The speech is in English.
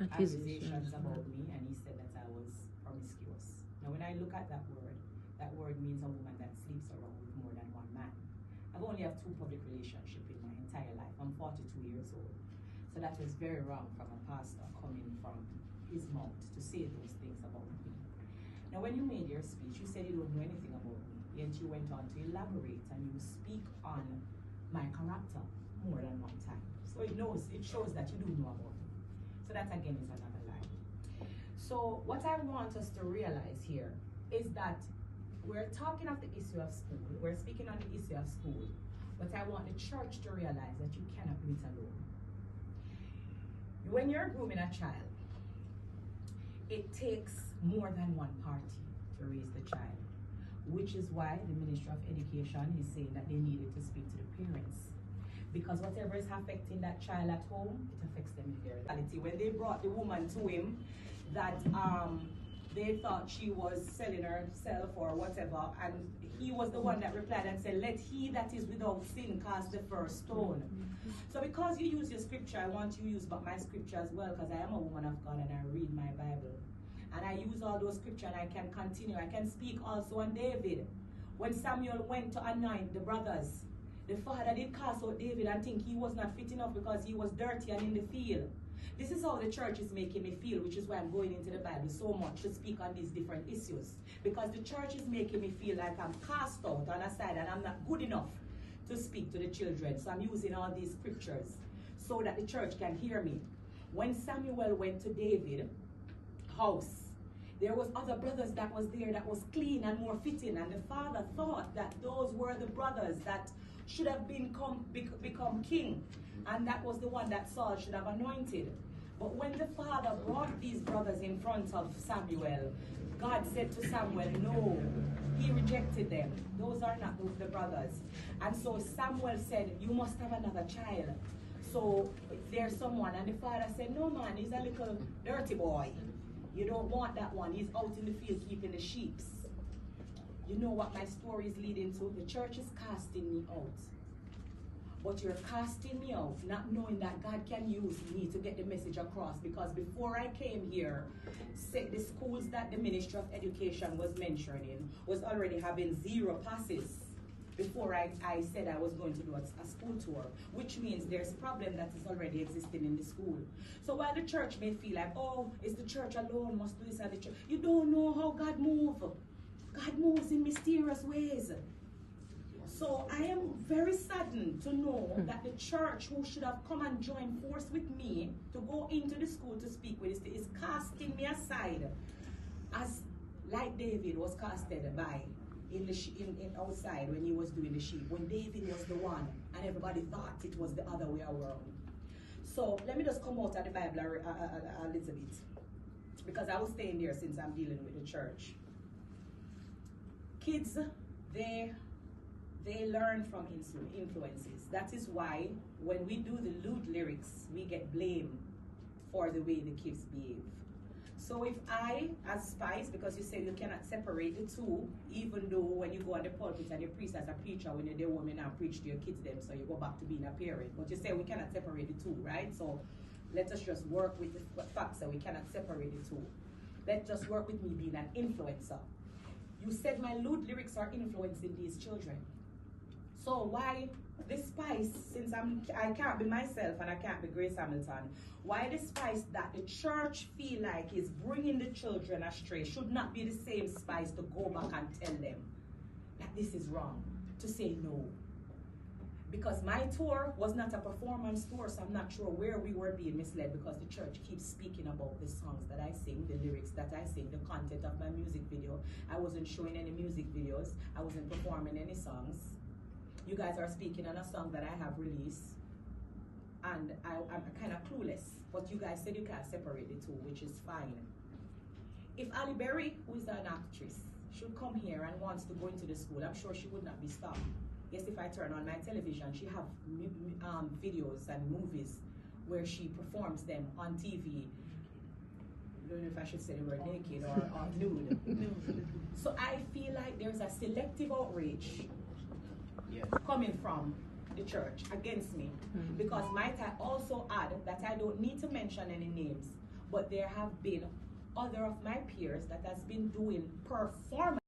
accusations about me, and he said that I was promiscuous. Now, when I look at that word means a woman that sleeps around with more than one man. I've only have 2 public relationships in my entire life. I'm 42 years old. So that was very wrong from a pastor coming from his mouth to say those things about me. Now, when you made your speech, you said you don't know anything about me, yet you went on to elaborate and you speak on my character more than one time. So it shows that you do know about me. So that again is another lie. So what I want us to realize here is that we're talking of the issue of school, we're speaking on the issue of school, but I want the church to realize that you cannot do it alone. When you're grooming a child, it takes more than one party to raise the child, which is why the Ministry of Education is saying that they needed to speak to the parents. Because whatever is affecting that child at home, it affects them in their reality. When they brought the woman to him, that they thought she was selling herself or whatever, and he was the one that replied and said, "Let he that is without sin cast the first stone." So because you use your scripture, I want you to use my scripture as well, because I am a woman of God and I read my Bible. And I use all those scriptures and I can continue. I can speak also on David. When Samuel went to anoint the brothers, the father did cast out David and think he was not fit enough because he was dirty and in the field. This is how the church is making me feel, which is why I'm going into the Bible so much to speak on these different issues. Because the church is making me feel like I'm cast out on a side and I'm not good enough to speak to the children. So I'm using all these scriptures so that the church can hear me. When Samuel went to David's house, there was other brothers that was there that was clean and more fitting, and the father thought that those were the brothers that should have become king, and that was the one that Saul should have anointed. But when the father brought these brothers in front of Samuel, God said to Samuel, no, he rejected them. Those are not the brothers. And so Samuel said, you must have another child. So there's someone, and the father said, no man, he's a little dirty boy. You don't want that one. He's out in the field keeping the sheep. You know what my story is leading to? The church is casting me out. But you're casting me out, not knowing that God can use me to get the message across. Because before I came here, the schools that the Ministry of Education was mentioning was already having 0 passes before I said I was going to do a school tour, which means there's a problem that is already existing in the school. So while the church may feel like, oh, it's the church alone must do this, and the church, you don't know how God moves. God moves in mysterious ways. So I am very saddened to know that the church, who should have come and joined force with me to go into the school to speak with this, is casting me aside, as like David was casted by in outside when he was doing the sheep, when David was the one and everybody thought it was the other way around. So let me just come out of the Bible a little bit, because I was staying there since I'm dealing with the church. Kids, they learn from influences. That is why when we do the lewd lyrics, we get blamed for the way the kids behave. So if I, as Spice, because you say you cannot separate the two, even though when you go on the pulpit and you preach as a preacher, when you're there woman and preach to your kids them, so you go back to being a parent. But you say we cannot separate the two, right? So let us just work with the facts that we cannot separate the two. Let's just work with me being an influencer. You said my lewd lyrics are influencing these children. So why the Spice, since I can't be myself and I can't be Grace Hamilton, why the Spice that the church feel like is bringing the children astray should not be the same Spice to go back and tell them that this is wrong, to say no. Because my tour was not a performance tour, so I'm not sure where we were being misled, because the church keeps speaking about the songs that I sing, the lyrics that I sing, the content of my music video. I wasn't showing any music videos. I wasn't performing any songs. You guys are speaking on a song that I have released, and I'm kind of clueless, but you guys said you can't separate the two, which is fine. If Ali Berry, who is an actress, should come here and wants to go into the school, I'm sure she would not be stopped. Yes, if I turn on my television, she have videos and movies where she performs them on TV. I don't know if I should say the word naked or nude. So I feel like there's a selective outrage coming from the church against me, because might I also add that I don't need to mention any names, but there have been other of my peers that has been doing performance